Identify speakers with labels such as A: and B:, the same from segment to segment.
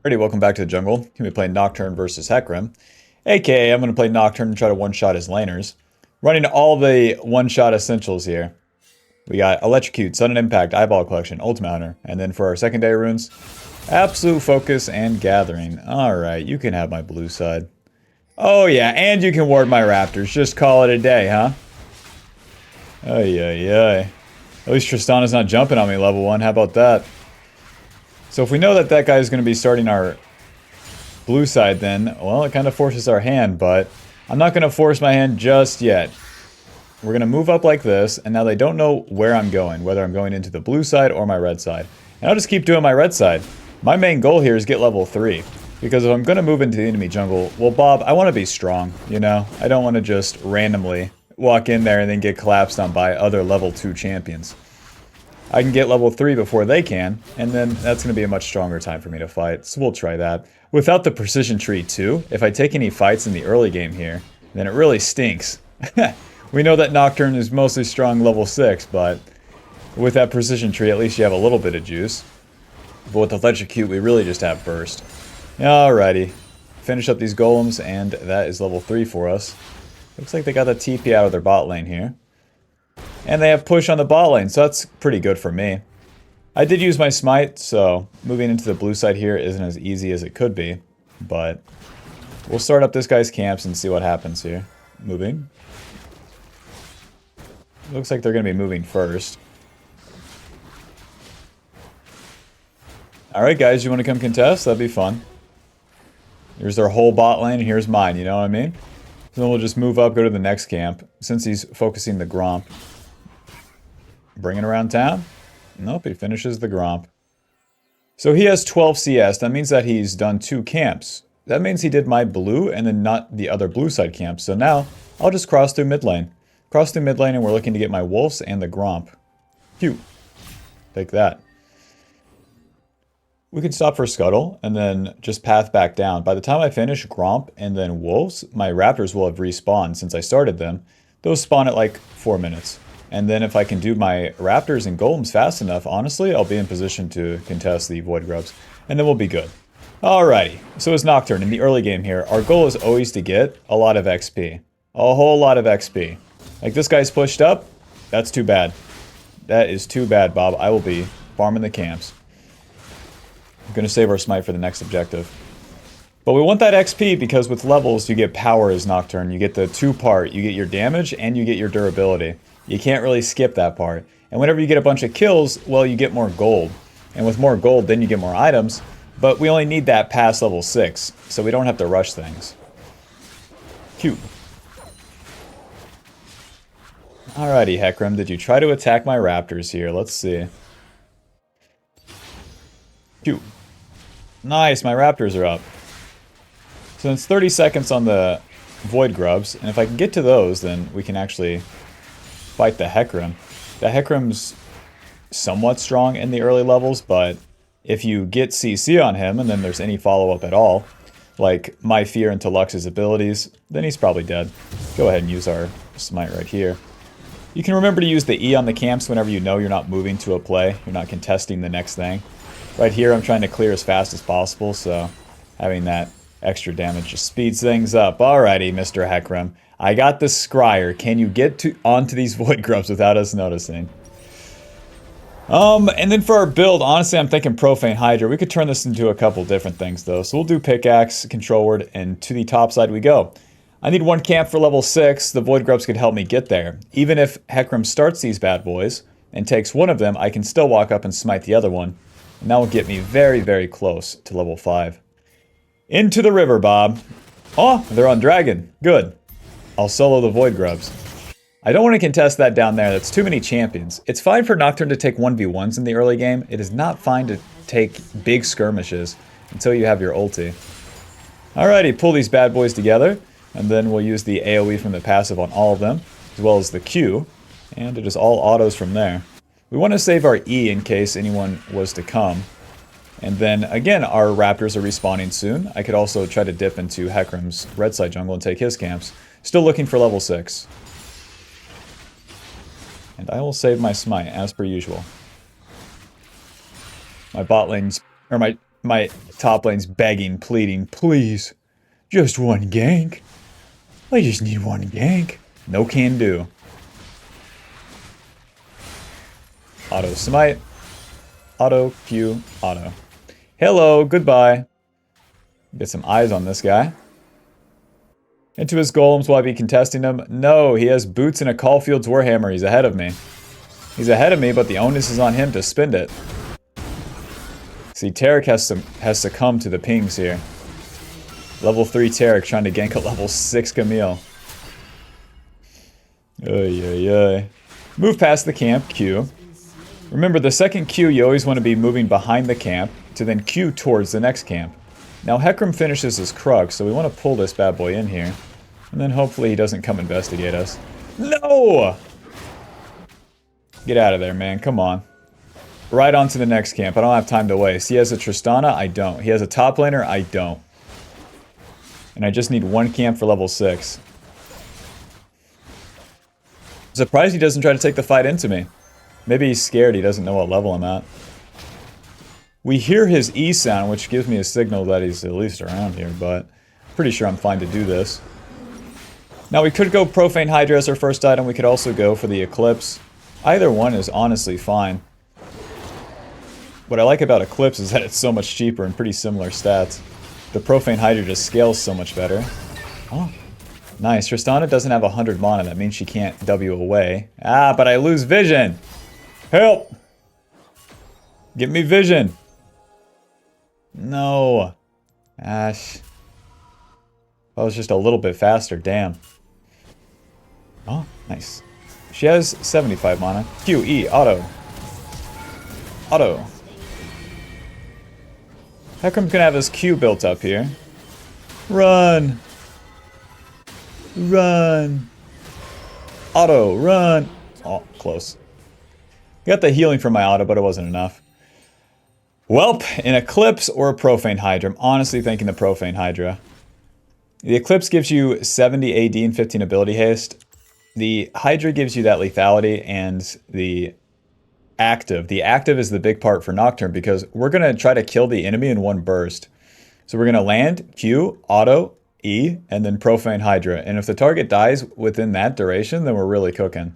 A: Alrighty, welcome back to the jungle. Going to be playing Nocturne versus Hecarim. AKA, I'm going to play Nocturne and try to one-shot his laners. Running all the one-shot essentials here. We got Electrocute, Sudden Impact, Eyeball Collection, Ultimate Hunter. And then for our secondary runes, Absolute Focus and Gathering. Alright, you can have my blue side. Oh yeah, and you can ward my raptors. Just call it a day, huh? Ay, ay, ay. At least Tristana's not jumping on me level 1. How about that? So if we know that that guy is going to be starting our blue side, then, well, it kind of forces our hand, but I'm not going to force my hand just yet. We're going to move up like this, and now they don't know where I'm going, whether I'm going into the blue side or my red side. And I'll just keep doing my red side. My main goal here is get level 3, because if I'm going to move into the enemy jungle, well, Bob, I want to be strong, you know? I don't want to just randomly walk in there and then get collapsed on by other level 2 champions. I can get level 3 before they can, and then that's going to be a much stronger time for me to fight, so we'll try that. Without the precision tree too, if I take any fights in the early game here, then it really stinks. We know that Nocturne is mostly strong level 6, but with that precision tree at least you have a little bit of juice. But with Electrocute we really just have burst. Alrighty, finish up these golems, and that is level 3 for us. Looks like they got the TP out of their bot lane here. And they have push on the bot lane, so that's pretty good for me. I did use my smite, so moving into the blue side here isn't as easy as it could be. But we'll start up this guy's camps and see what happens here. Moving. Looks like they're going to be moving first. Alright guys, you want to come contest? That'd be fun. Here's their whole bot lane, and here's mine, you know what I mean? So then we'll just move up, go to the next camp, since he's focusing the Gromp. Bring it around town? Nope, he finishes the Gromp. So he has 12 CS. That means that he's done 2 camps. That means he did my blue and then not the other blue side camp. So now I'll just cross through mid lane. Cross through mid lane, and we're looking to get my wolves and the Gromp. Phew. Take that. We can stop for Scuttle and then just path back down. By the time I finish Gromp and then wolves, my raptors will have respawned since I started them. Those spawn at like 4 minutes. And then if I can do my raptors and golems fast enough, honestly, I'll be in position to contest the void grubs. And then we'll be good. Alrighty, so as Nocturne, in the early game here, our goal is always to get a lot of XP. A whole lot of XP. Like this guy's pushed up, that's too bad. That is too bad, Bob. I will be farming the camps. I'm going to save our smite for the next objective. But we want that XP because with levels, you get power as Nocturne. You get the 2-part. You get your damage and you get your durability. You can't really skip that part. And whenever you get a bunch of kills, well, you get more gold. And with more gold, then you get more items. But we only need that past level 6, so we don't have to rush things. Cute. Alrighty, Hecarim, did you try to attack my raptors here? Let's see. Cute. Nice, my raptors are up. So it's 30 seconds on the void grubs, and if I can get to those, then we can actually fight the Hecarim. The Hecarim's somewhat strong in the early levels, but if you get CC on him and then there's any follow-up at all, like My Fear into Lux's abilities, then he's probably dead. Go ahead and use our smite right here. You can remember to use the E on the camps whenever you know you're not moving to a play, you're not contesting the next thing. Right here I'm trying to clear as fast as possible, so having that extra damage just speeds things up. Alrighty, Mr. Hecarim. I got the Scryer. Can you get onto these void grubs without us noticing? And then for our build, honestly, I'm thinking Profane Hydra. We could turn this into a couple different things, though. So we'll do Pickaxe, Control Word, and to the top side we go. I need 1 camp for level 6. The void grubs could help me get there. Even if Hecarim starts these bad boys and takes one of them, I can still walk up and smite the other one. And that will get me very, very close to level 5. Into the river, Bob. Oh, they're on Dragon. Good. I'll solo the void grubs. I don't want to contest that down there. That's too many champions. It's fine for Nocturne to take 1v1s in the early game. It is not fine to take big skirmishes until you have your ulti. Alrighty, pull these bad boys together. And then we'll use the AoE from the passive on all of them, as well as the Q. And it is all autos from there. We want to save our E in case anyone was to come. And then, again, our raptors are respawning soon. I could also try to dip into Hecarim's red side jungle and take his camps. Still looking for level 6. And I will save my smite, as per usual. My bot lane's, or my my top lane's begging, pleading, please, just one gank. I just need one gank. No can do. Auto smite. Auto Q. Auto. Hello. Goodbye. Get some eyes on this guy. Into his golems will I be contesting him? No, he has boots and a Caulfield's Warhammer. He's ahead of me. He's ahead of me, but the onus is on him to spend it. See, Tarek has succumbed to the pings here. Level 3 Tarek trying to gank a level 6 Camille. Ay, ay, ay. Move past the camp, Q. Remember, the second Q, you always want to be moving behind the camp to then Q towards the next camp. Now, Hecarim finishes his Krug, so we want to pull this bad boy in here. And then hopefully he doesn't come investigate us. No! Get out of there, man. Come on. Right on to the next camp. I don't have time to waste. He has a Tristana? I don't. He has a top laner? I don't. And I just need one camp for level 6. I'm surprised he doesn't try to take the fight into me. Maybe he's scared he doesn't know what level I'm at. We hear his E sound, which gives me a signal that he's at least around here, but pretty sure I'm fine to do this. Now we could go Profane Hydra as our first item. We could also go for the Eclipse. Either one is honestly fine. What I like about Eclipse is that it's so much cheaper and pretty similar stats. The Profane Hydra just scales so much better. Oh, nice. Tristana doesn't have 100 mana. That means she can't W away. Ah, but I lose vision. Help! Give me vision. No. Ash. I was just a little bit faster. Damn. Oh, nice. She has 75 mana. Q, E, auto. Auto. Hecarim can have his Q built up here. Run. Run. Auto, run. Oh, close. Got the healing from my auto, but it wasn't enough. Welp, an Eclipse or a Profane Hydra. I'm honestly thinking the Profane Hydra. The Eclipse gives you 70 AD and 15 ability haste. The Hydra gives you that lethality and the active. The active is the big part for Nocturne because we're going to try to kill the enemy in one burst. So we're going to land, Q, auto, E, and then Profane Hydra. And if the target dies within that duration, then we're really cooking.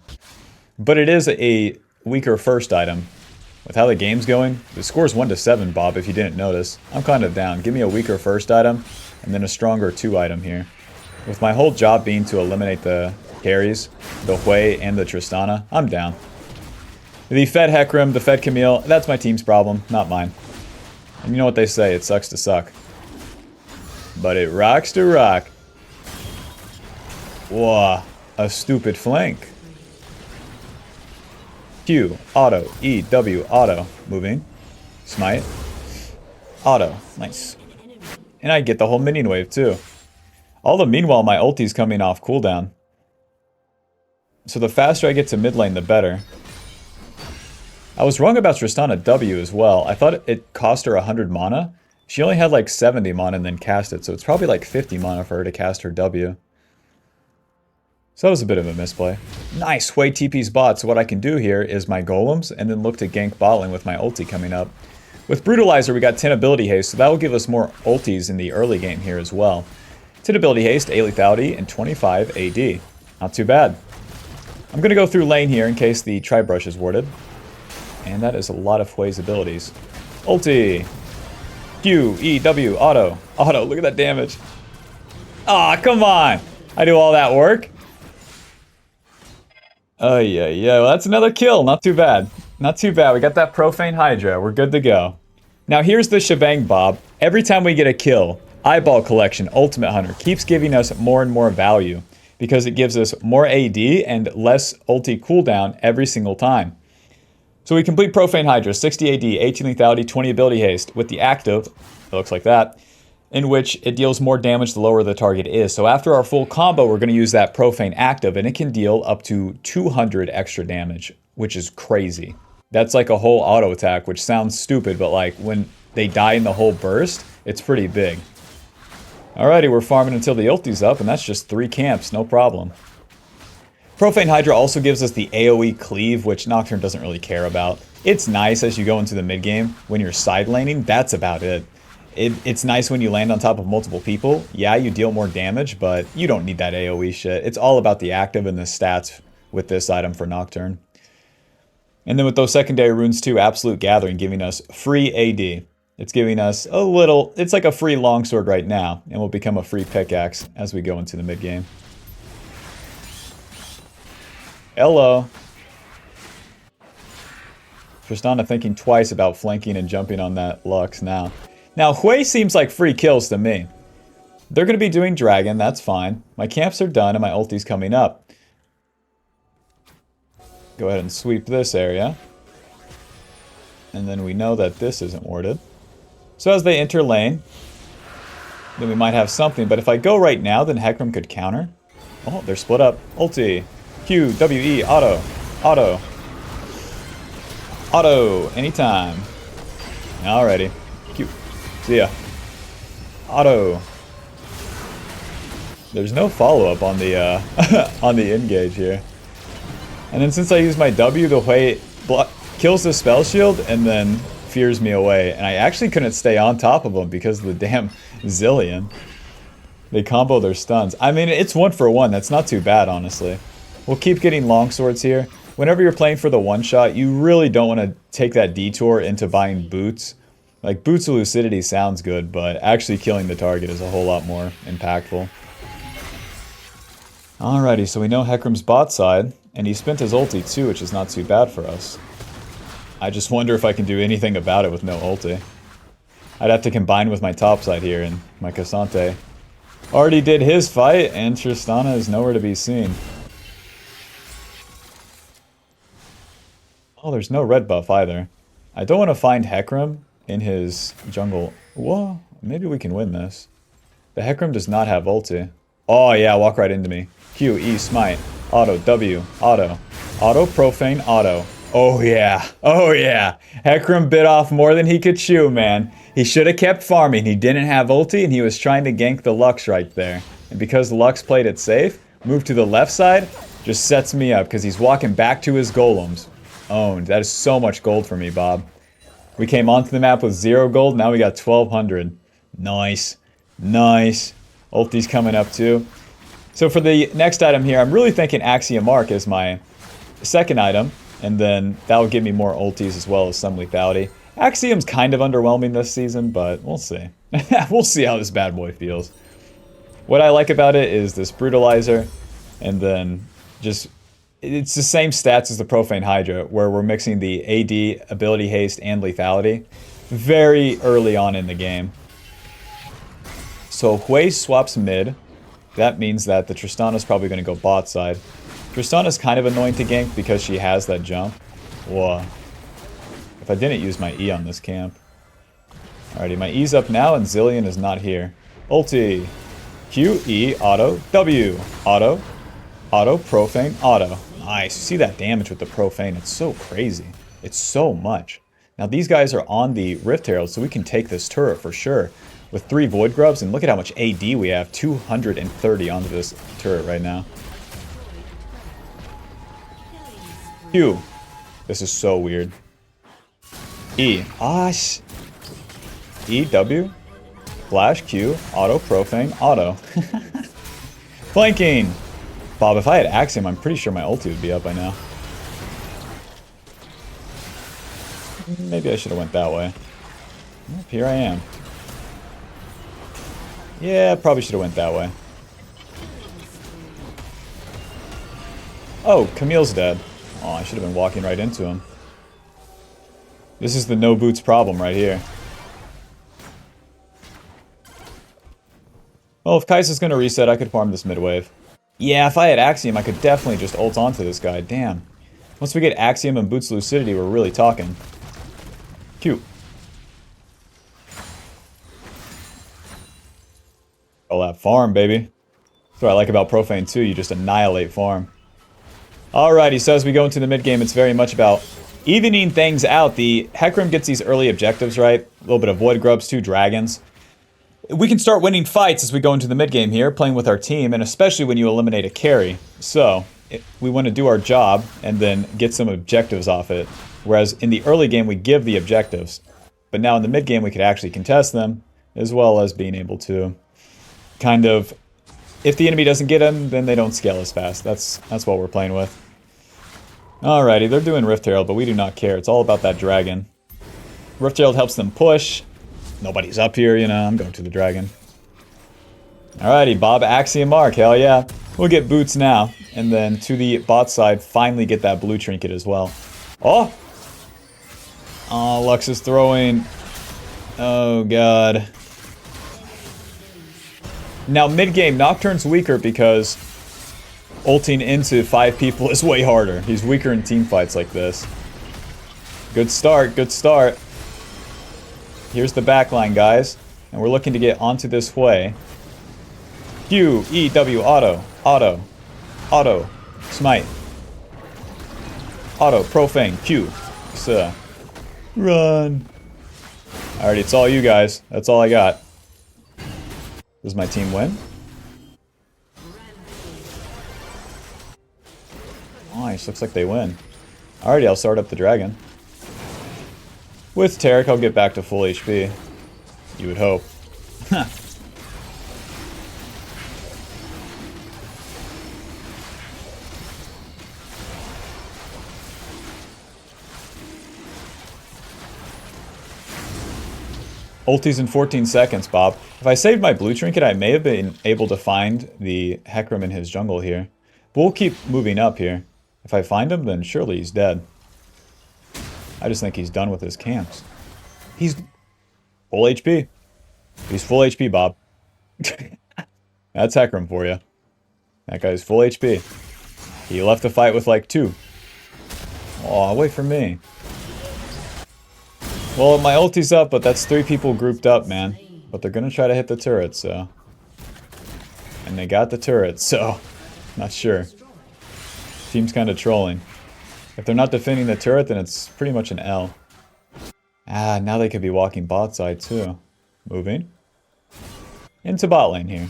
A: But it is a weaker first item. With how the game's going, the score's 1-7, Bob, if you didn't notice. I'm kind of down. Give me a weaker first item, and then a stronger 2 item here. With my whole job being to eliminate the carries, the Hui, and the Tristana, I'm down. The Fed Hecarim, the Fed Camille, that's my team's problem, not mine. And you know what they say, it sucks to suck. But it rocks to rock. Whoa, a stupid flank. Q, auto, E, W, auto, moving, smite, auto, nice. And I get the whole minion wave too. All the meanwhile my ulti's coming off cooldown. So the faster I get to mid lane the better. I was wrong about Tristana W as well. I thought it cost her 100 mana. She only had like 70 mana and then cast it, so it's probably like 50 mana for her to cast her W. So that was a bit of a misplay. Nice, Hui TP's bot. So what I can do here is my golems and then look to gank bot lane with my ulti coming up. With Brutalizer, we got 10 ability haste, so that will give us more ultis in the early game here as well. 10 ability haste, 8 lethality, and 25 AD. Not too bad. I'm going to go through lane here in case the Tri-Brush is warded. And that is a lot of Hui's abilities. Ulti. Q, E, W, auto. Auto, look at that damage. Aw, come on. I do all that work. Oh, yeah. Well, that's another kill. Not too bad. Not too bad. We got that Profane Hydra. We're good to go. Now, here's the shebang, Bob. Every time we get a kill, Eyeball Collection, Ultimate Hunter, keeps giving us more and more value because it gives us more AD and less ulti cooldown every single time. So we complete Profane Hydra, 60 AD, 18 lethality, 20 ability haste with the active, it looks like that, in which it deals more damage the lower the target is. So after our full combo, we're going to use that Profane active, and it can deal up to 200 extra damage, which is crazy. That's like a whole auto attack, which sounds stupid, but like when they die in the whole burst, it's pretty big. Alrighty, we're farming until the ulti's up, and that's just 3 camps, no problem. Profane Hydra also gives us the AoE cleave, which Nocturne doesn't really care about. It's nice as you go into the mid game. When you're side laning, that's about it. It's nice when you land on top of multiple people. Yeah, you deal more damage, but you don't need that AoE shit. It's all about the active and the stats with this item for Nocturne. And then with those secondary runes too, Absolute Gathering giving us free AD. It's giving us a little, it's like a free longsword right now, and will become a free pickaxe as we go into the mid game. Hello. Tristana thinking twice about flanking and jumping on that Lux now. Now, Hui seems like free kills to me. They're going to be doing Dragon, that's fine. My camps are done and my ulti's coming up. Go ahead and sweep this area. And then we know that this isn't warded. So as they enter lane, then we might have something. But if I go right now, then Hecarim could counter. Oh, they're split up. Ulti. Q, W, E, auto. Auto. Auto. Anytime. Alrighty. Q. See ya. Auto. There's no follow-up on the on the engage here. And then since I use my W, the way kills the spell shield and then fears me away. And I actually couldn't stay on top of them because of the damn Zillion. They combo their stuns. I mean, it's 1-for-1. That's not too bad, honestly. We'll keep getting longswords here. Whenever you're playing for the one-shot, you really don't want to take that detour into buying boots. Like, Boots of Lucidity sounds good, but actually killing the target is a whole lot more impactful. Alrighty, so we know Hecarim's bot side, and he spent his ulti too, which is not too bad for us. I just wonder if I can do anything about it with no ulti. I'd have to combine with my top side here, and my Cassante already did his fight, and Tristana is nowhere to be seen. Oh, there's no red buff either. I don't want to find Hecarim in his jungle. Whoa, maybe we can win this. The Hecarim does not have ulti. Oh yeah, walk right into me. Q, E, smite. Auto, W, auto. Auto, profane, auto. Oh yeah, oh yeah. Hecarim bit off more than he could chew, man. He should have kept farming. He didn't have ulti and he was trying to gank the Lux right there. And because Lux played it safe, moved to the left side, just sets me up because he's walking back to his golems. Owned. That is so much gold for me, Bob. We came onto the map with 0 gold, now we got 1200. Nice. Nice. Ulti's coming up too. So for the next item here, I'm really thinking Axiom Arc is my second item. And then that will give me more ultis as well as some lethality. Axiom's kind of underwhelming this season, but we'll see. We'll see how this bad boy feels. What I like about it is this Brutalizer, and then just, it's the same stats as the Profane Hydra, where we're mixing the AD, Ability Haste, and Lethality very early on in the game. So Hui swaps mid. That means that the Tristana's probably going to go bot side. Tristana's kind of annoying to gank because she has that jump. Whoa. If I didn't use my E on this camp. Alrighty, my E's up now and Zillion is not here. Ulti. Q, E, auto, W. Auto. Auto, profane, auto. Nice. See that damage with the profane? It's so crazy. It's so much. Now these guys are on the Rift Herald, so we can take this turret for sure. With 3 Void Grubs, and look at how much AD we have. 230 onto this turret right now. Q. This is so weird. E. Ash. E, W. Flash, Q. Auto, profane, auto. Flanking. Bob, if I had Axiom, I'm pretty sure my ulti would be up by now. Maybe I should have went that way. Well, here I am. Yeah, probably should have went that way. Oh, Camille's dead. Oh, I should have been walking right into him. This is the no boots problem right here. Well, if Kai'Sa's going to reset, I could farm this mid wave. Yeah, if I had Axiom, I could definitely just ult onto this guy. Damn. Once we get Axiom and Boots Lucidity, we're really talking. Cute. All that farm, baby. That's what I like about Profane too, you just annihilate farm. Alrighty, so as we go into the mid game, it's very much about evening things out. The Hecarim gets these early objectives, right? A little bit of Void Grubs, 2 Dragons. We can start winning fights as we go into the mid game here, playing with our team, and especially when you eliminate a carry. So, we want to do our job and then get some objectives off it. Whereas in the early game, we give the objectives. But now in the mid game, we could actually contest them, as well as being able to kind of, if the enemy doesn't get him, then they don't scale as fast. That's what we're playing with. Alrighty, they're doing Rift Herald, but we do not care. It's all about that dragon. Rift Herald helps them push. Nobody's up here, you know, I'm going to the dragon. Alrighty, Bob, Axiom Mark, hell yeah. We'll get boots now, and then to the bot side, finally get that blue trinket as well. Oh! Oh, Lux is throwing. Oh, God. Now, mid-game, Nocturne's weaker because ulting into 5 people is way harder. He's weaker in team fights like this. Good start, good start. Here's the backline, guys. And we're looking to get onto this way. Q, E, W, auto, auto, auto, smite. Auto, profane, Q, run. Alright, it's all you guys. That's all I got. Does my team win? Nice, looks like they win. Alrighty, I'll start up the dragon. With Tarek, I'll get back to full HP. You would hope. Ulti's in 14 seconds, Bob. If I saved my blue trinket, I may have been able to find the Hecarim in his jungle here. But we'll keep moving up here. If I find him, then surely he's dead. I just think he's done with his camps. He's full HP. He's full HP, Bob. That's Hecarim for you. That guy's full HP. He left the fight with like 2. Aw, wait for me. Well, my ulti's up, but that's 3 people grouped up, man. But they're gonna try to hit the turret, so... And they got the turret, so... Not sure. Team's kinda trolling. If they're not defending the turret, then it's pretty much an L. Ah, now they could be walking bot side, too. Moving. Into bot lane here.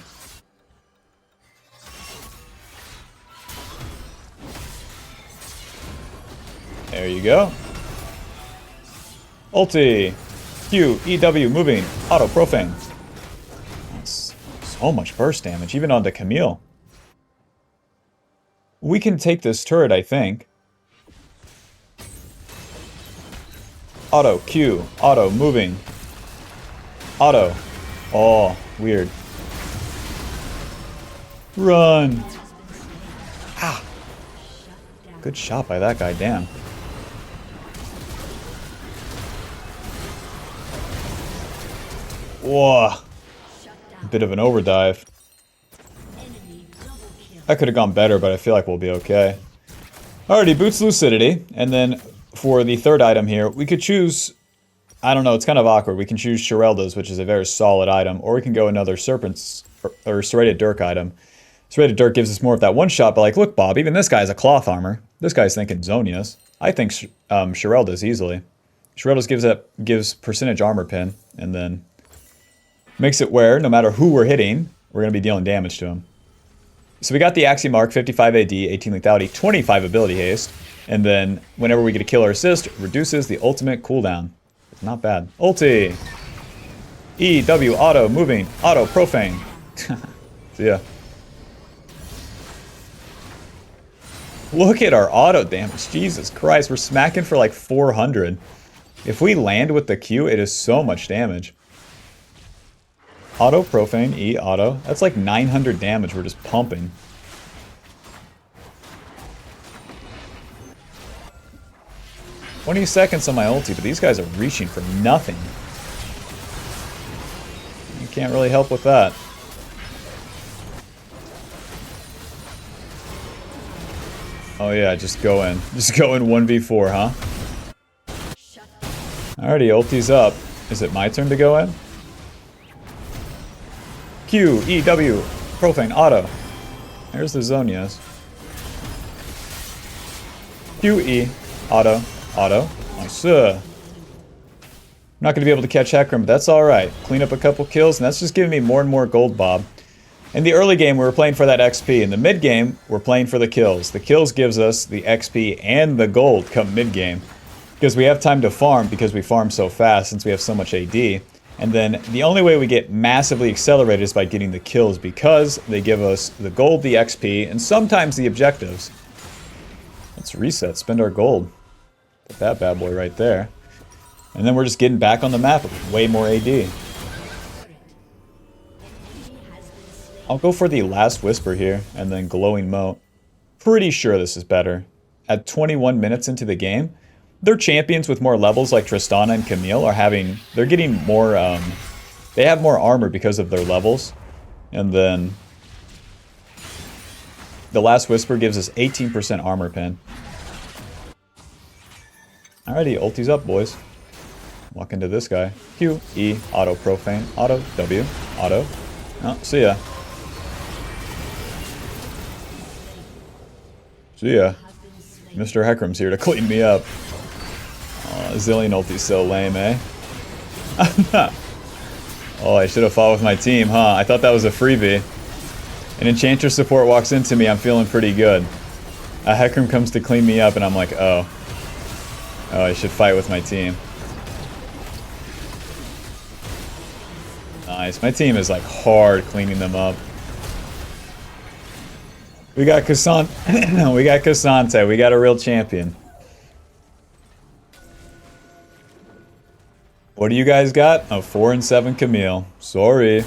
A: There you go. Ulti. Q, E, W, moving. Auto, profane. That's so much burst damage, even on the Camille. We can take this turret, I think. Auto, Q, auto, moving. Auto. Oh, weird. Run. Ah. Good shot by that guy, damn. Whoa. A bit of an overdive. That could have gone better, but I feel like we'll be okay. Alrighty, Boots Lucidity. And then for the third item here, we could choose... I don't know, it's kind of awkward. We can choose Shirelda's, which is a very solid item, or we can go another Serpent's or Serrated Dirk item. Serrated Dirk gives us more of that one shot, but like, look, Bob, even this guy has a cloth armor. This guy's thinking Zonia's. I think Shirelda's easily. Shirelda's gives percentage armor pin, and then makes it where, no matter who we're hitting, we're going to be dealing damage to him. So we got the Axiom Mark, 55 AD, 18 lethality, 25 ability haste, and then whenever we get a kill or assist, reduces the ultimate cooldown. It's not bad. Ulti! E, W, auto, moving, auto, profane. See ya. Look at our auto damage. Jesus Christ, we're smacking for like 400. If we land with the Q, it is so much damage. Auto, profane, E, auto. That's like 900 damage we're just pumping. "20 seconds on my ulti, but these guys are reaching for nothing. You can't really help with that. Oh yeah, just go in. Just go in 1v4, huh? Alrighty, ulti's up. Is it my turn to go in? Q, E, W, profane, auto. There's the Zonias. Q, E, auto, auto. Nice. I'm not going to be able to catch Hecarim, but that's alright. Clean up a couple kills, and that's just giving me more and more gold, Bob. In the early game, we were playing for that XP. In the mid game, we're playing for the kills. The kills gives us the XP and the gold come mid game. Because we have time to farm, because we farm so fast since we have so much AD. And then the only way we get massively accelerated is by getting the kills, because they give us the gold, the XP, and sometimes the objectives. Let's reset, spend our gold. Put that bad boy right there. And then we're just getting back on the map with way more AD. I'll go for the Last Whisper here, and then Glowing Moat. Pretty sure this is better. At 21 minutes into the game, their champions with more levels like Tristana and Camille they're getting more, they have more armor because of their levels. And then the Last Whisper gives us 18% armor pin. Alrighty, ulti's up, boys. Walk into this guy. Q, E, auto, profane, auto, W, auto. Oh, see ya. See ya. Mr. Heckram's here to clean me up. Zillion ulti's so lame, eh? Oh, I should have fought with my team, huh? I thought that was a freebie. An Enchantress support walks into me, I'm feeling pretty good. A Heckram comes to clean me up and I'm like, oh. Oh, I should fight with my team. Nice. My team is like hard cleaning them up. We got Cassante. We got Cassante. We got a real champion. What do you guys got? A 4 and 7 Camille. Sorry.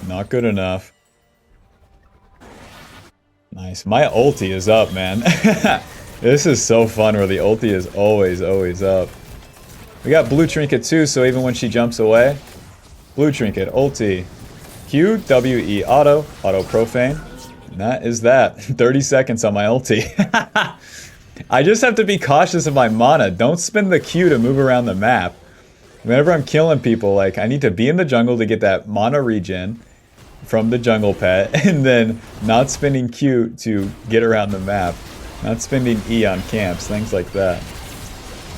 A: Not good enough. Nice. My ulti is up, man. This is so fun where the ulti is always up. We got blue trinket too, so even when she jumps away. Blue trinket, ulti. Q, W, E, auto. Auto profane. And that is that. 30 seconds on my ulti. I just have to be cautious of my mana. Don't spin the Q to move around the map. Whenever I'm killing people, like, I need to be in the jungle to get that mana regen from the jungle pet, and then not spinning Q to get around the map. Not spending E on camps, things like that.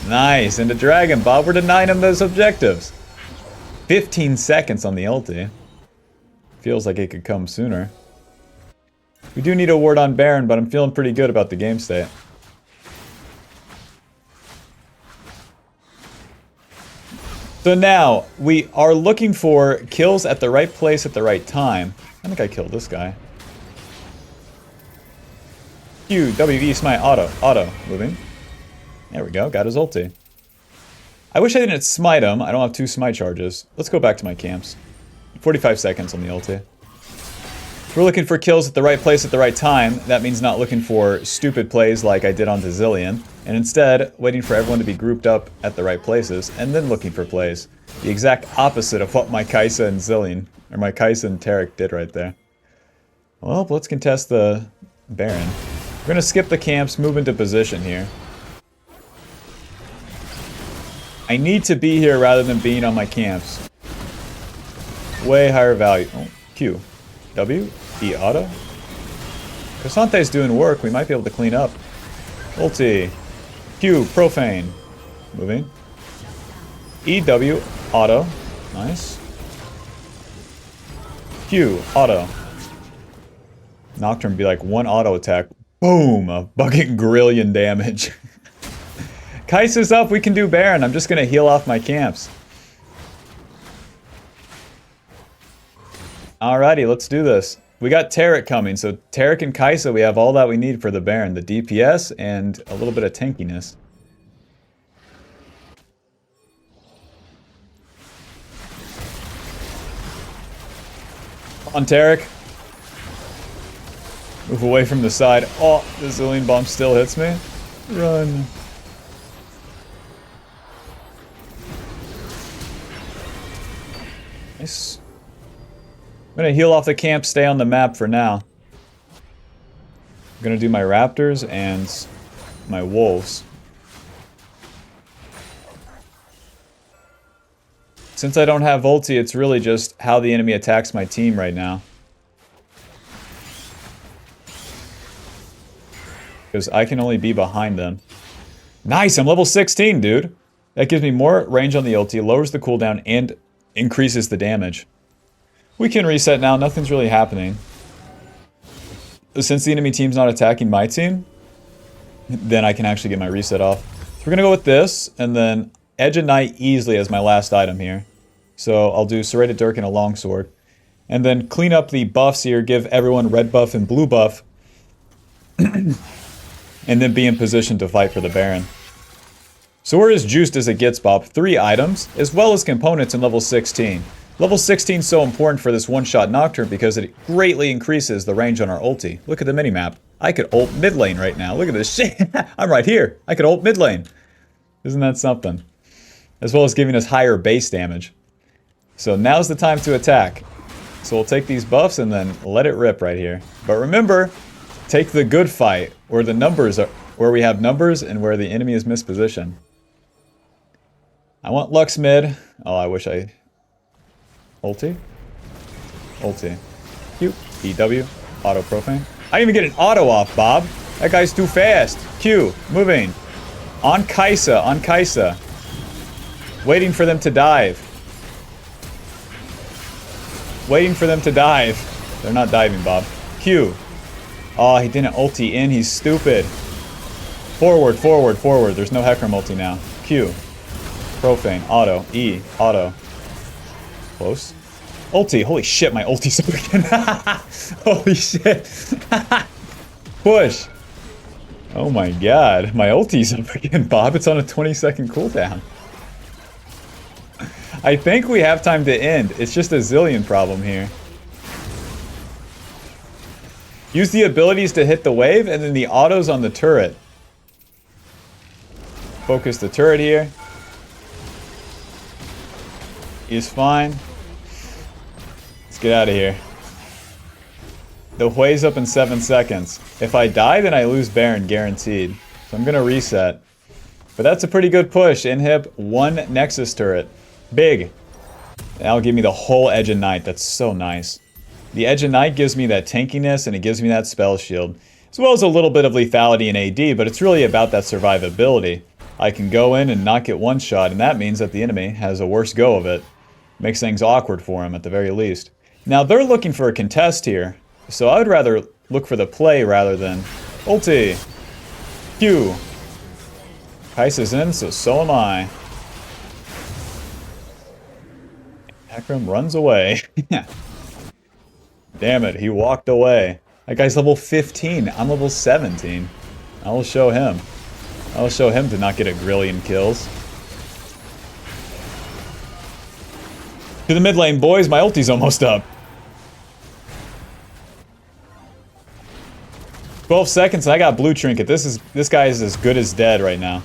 A: Nice, into Dragon Bob, we're denying him those objectives. 15 seconds on the ulti. Feels like it could come sooner. We do need a ward on Baron, but I'm feeling pretty good about the game state. So now, we are looking for kills at the right place at the right time. I think I killed this guy. Q, W, E, smite, auto, moving. There we go, got his ulti. I wish I didn't smite him, I don't have 2 smite charges. Let's go back to my camps. 45 seconds on the ulti. If we're looking for kills at the right place at the right time, that means not looking for stupid plays like I did on Zillion, and instead waiting for everyone to be grouped up at the right places, and then looking for plays. The exact opposite of what my Kai'Sa and Zillion, or my Kai'Sa and Taric did right there. Well, let's contest the Baron. We're gonna skip the camps, move into position here. I need to be here rather than being on my camps. Way higher value. Oh, Q. W, E auto. Cassante's doing work, we might be able to clean up. Ulti. Q, profane. Moving. E, W, auto. Nice. Q, auto. Nocturne be like 1 auto attack. Boom! A bucket grillion damage. Kai'Sa's up, we can do Baron. I'm just gonna heal off my camps. Alrighty, let's do this. We got Taric coming, so Taric and Kai'Sa, we have all that we need for the Baron. The DPS and a little bit of tankiness. Come on, Taric. Move away from the side. Oh, the Zillion bomb still hits me. Run. Nice. I'm gonna heal off the camp, stay on the map for now. I'm gonna do my raptors and my wolves. Since I don't have ulti, it's really just how the enemy attacks my team right now. Because I can only be behind them. Nice, I'm level 16, dude. That gives me more range on the ulti, lowers the cooldown, and increases the damage. We can reset now, nothing's really happening. Since the enemy team's not attacking my team, then I can actually get my reset off. So we're gonna go with this, and then Edge of Night easily as my last item here. So I'll do Serrated Dirk and a longsword. And then clean up the buffs here, give everyone red buff and blue buff. And then be in position to fight for the Baron. So we're as juiced as it gets, Bob. 3 items, as well as components in level 16. Level 16 is so important for this one-shot Nocturne because it greatly increases the range on our ulti. Look at the minimap. I could ult mid lane right now. Look at this shit. I'm right here. I could ult mid lane. Isn't that something? As well as giving us higher base damage. So now's the time to attack. So we'll take these buffs and then let it rip right here. But remember, take the good fight where the numbers are, where we have numbers and where the enemy is mispositioned. I want Lux mid. Oh, I wish I... Ulti? Ulti. Q. EW. Auto profane. I didn't even get an auto off, Bob. That guy's too fast. Q. Moving. On Kaisa. On Kaisa. Waiting for them to dive. Waiting for them to dive. They're not diving, Bob. Q. Oh, he didn't ulti in. He's stupid. Forward, forward, forward. There's no Hecarim ulti now. Q. Profane. Auto. E. Auto. Close. Ulti. Holy shit, my ulti's up again. Holy shit. Push. Oh my god. My ulti's up again, Bob. It's on a 20-second cooldown. I think we have time to end. It's just a zillion problem here. Use the abilities to hit the wave and then the autos on the turret. Focus the turret here. He's fine. Let's get out of here. The Hui's up in 7 seconds. If I die, then I lose Baron, guaranteed. So I'm gonna reset. But that's a pretty good push. Inhib, 1 Nexus turret. Big. That'll give me the whole Edge of Night. That's so nice. The Edge of Night gives me that tankiness and it gives me that spell shield. As well as a little bit of lethality in AD, but it's really about that survivability. I can go in and not get one shot, and that means that the enemy has a worse go of it. Makes things awkward for him at the very least. Now they're looking for a contest here, so I would rather look for the play rather than ulti. Q. Kaisa's in, so am I. Hecarim runs away. Damn it, he walked away. That guy's level 15. I'm level 17. I will show him. I will show him to not get a grillion kills. To the mid lane, boys. My ulti's almost up. 12 seconds and I got blue trinket. This guy is as good as dead right now.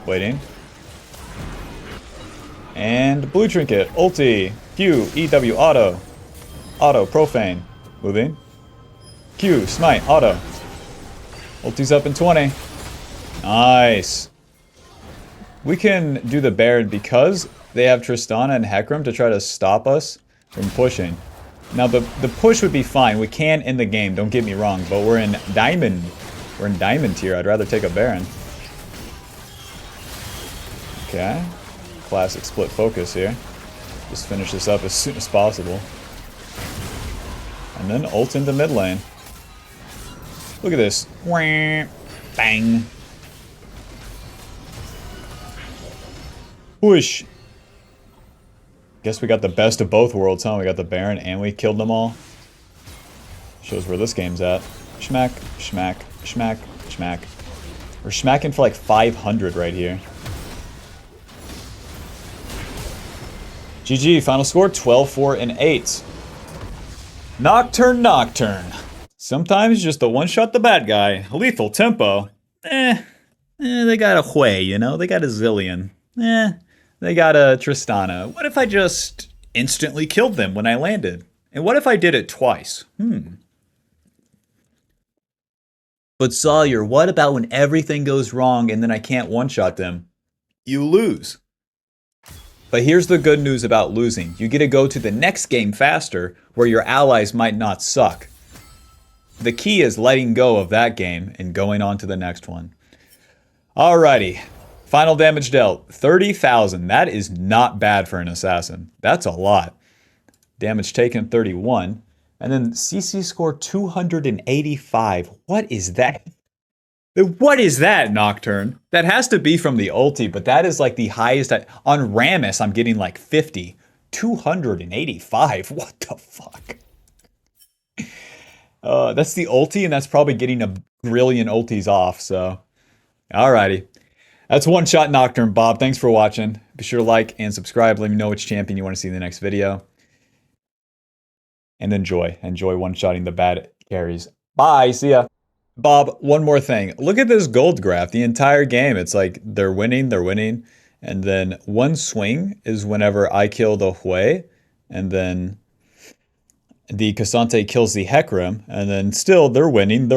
A: Waiting. And blue trinket. Ulti. Q. EW. Auto. Auto. Profane. Moving. Q. Smite. Auto. Ulti's up in 20. Nice. We can do the Baron because they have Tristana and Hecarim to try to stop us from pushing. Now the push would be fine. We can end the game, don't get me wrong, but we're in Diamond. We're in Diamond tier. I'd rather take a Baron. Okay. Classic split focus here. Just finish this up as soon as possible. And then ult into mid lane. Look at this. Bang. Whoosh. Guess we got the best of both worlds, huh? We got the Baron and we killed them all. Shows where this game's at. Schmack, schmack, schmack, schmack. We're smacking for like 500 right here. GG, final score 12, 4, and 8. Nocturne, Nocturne. Sometimes just the one-shot the bad guy. Lethal tempo. They got a Hui, you know? They got a zillion. They got a Tristana. What if I just instantly killed them when I landed? And what if I did it twice? But Sawyer, what about when everything goes wrong and then I can't one-shot them? You lose. But here's the good news about losing. You get to go to the next game faster, where your allies might not suck. The key is letting go of that game and going on to the next one. Alrighty. Final damage dealt, 30,000. That is not bad for an assassin. That's a lot. Damage taken, 31. And then CC score 285. What is that? What is that, Nocturne? That has to be from the ulti, but that is like the highest. On Rammus, I'm getting like 50. 285. What the fuck? That's the ulti, and that's probably getting a brilliant ultis off, so. Alrighty. That's one shot Nocturne, Bob. Thanks for watching. Be sure to like and subscribe. Let me know which champion you want to see in the next video. And enjoy. Enjoy one-shotting the bad carries. Bye. See ya. Bob, one more thing. Look at this gold graph. The entire game, it's like they're winning. And then one swing is whenever I kill the Hui. And then the Cassante kills the Hecarim. And then still they're winning.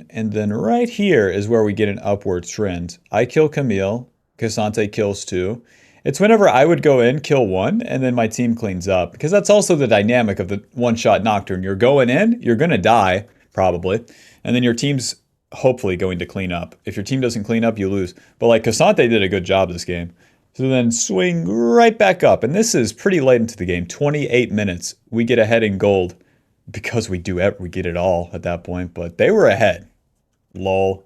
A: And then right here is where we get an upward trend. I kill Camille. Cassante kills 2. It's whenever I would go in, kill 1, and then my team cleans up. Because that's also the dynamic of the one-shot Nocturne. You're going in, you're going to die, probably. And then your team's hopefully going to clean up. If your team doesn't clean up, you lose. But like Cassante did a good job this game. So then swing right back up. And this is pretty late into the game, 28 minutes. We get ahead in gold because we get it all at that point. But they were ahead. Lol.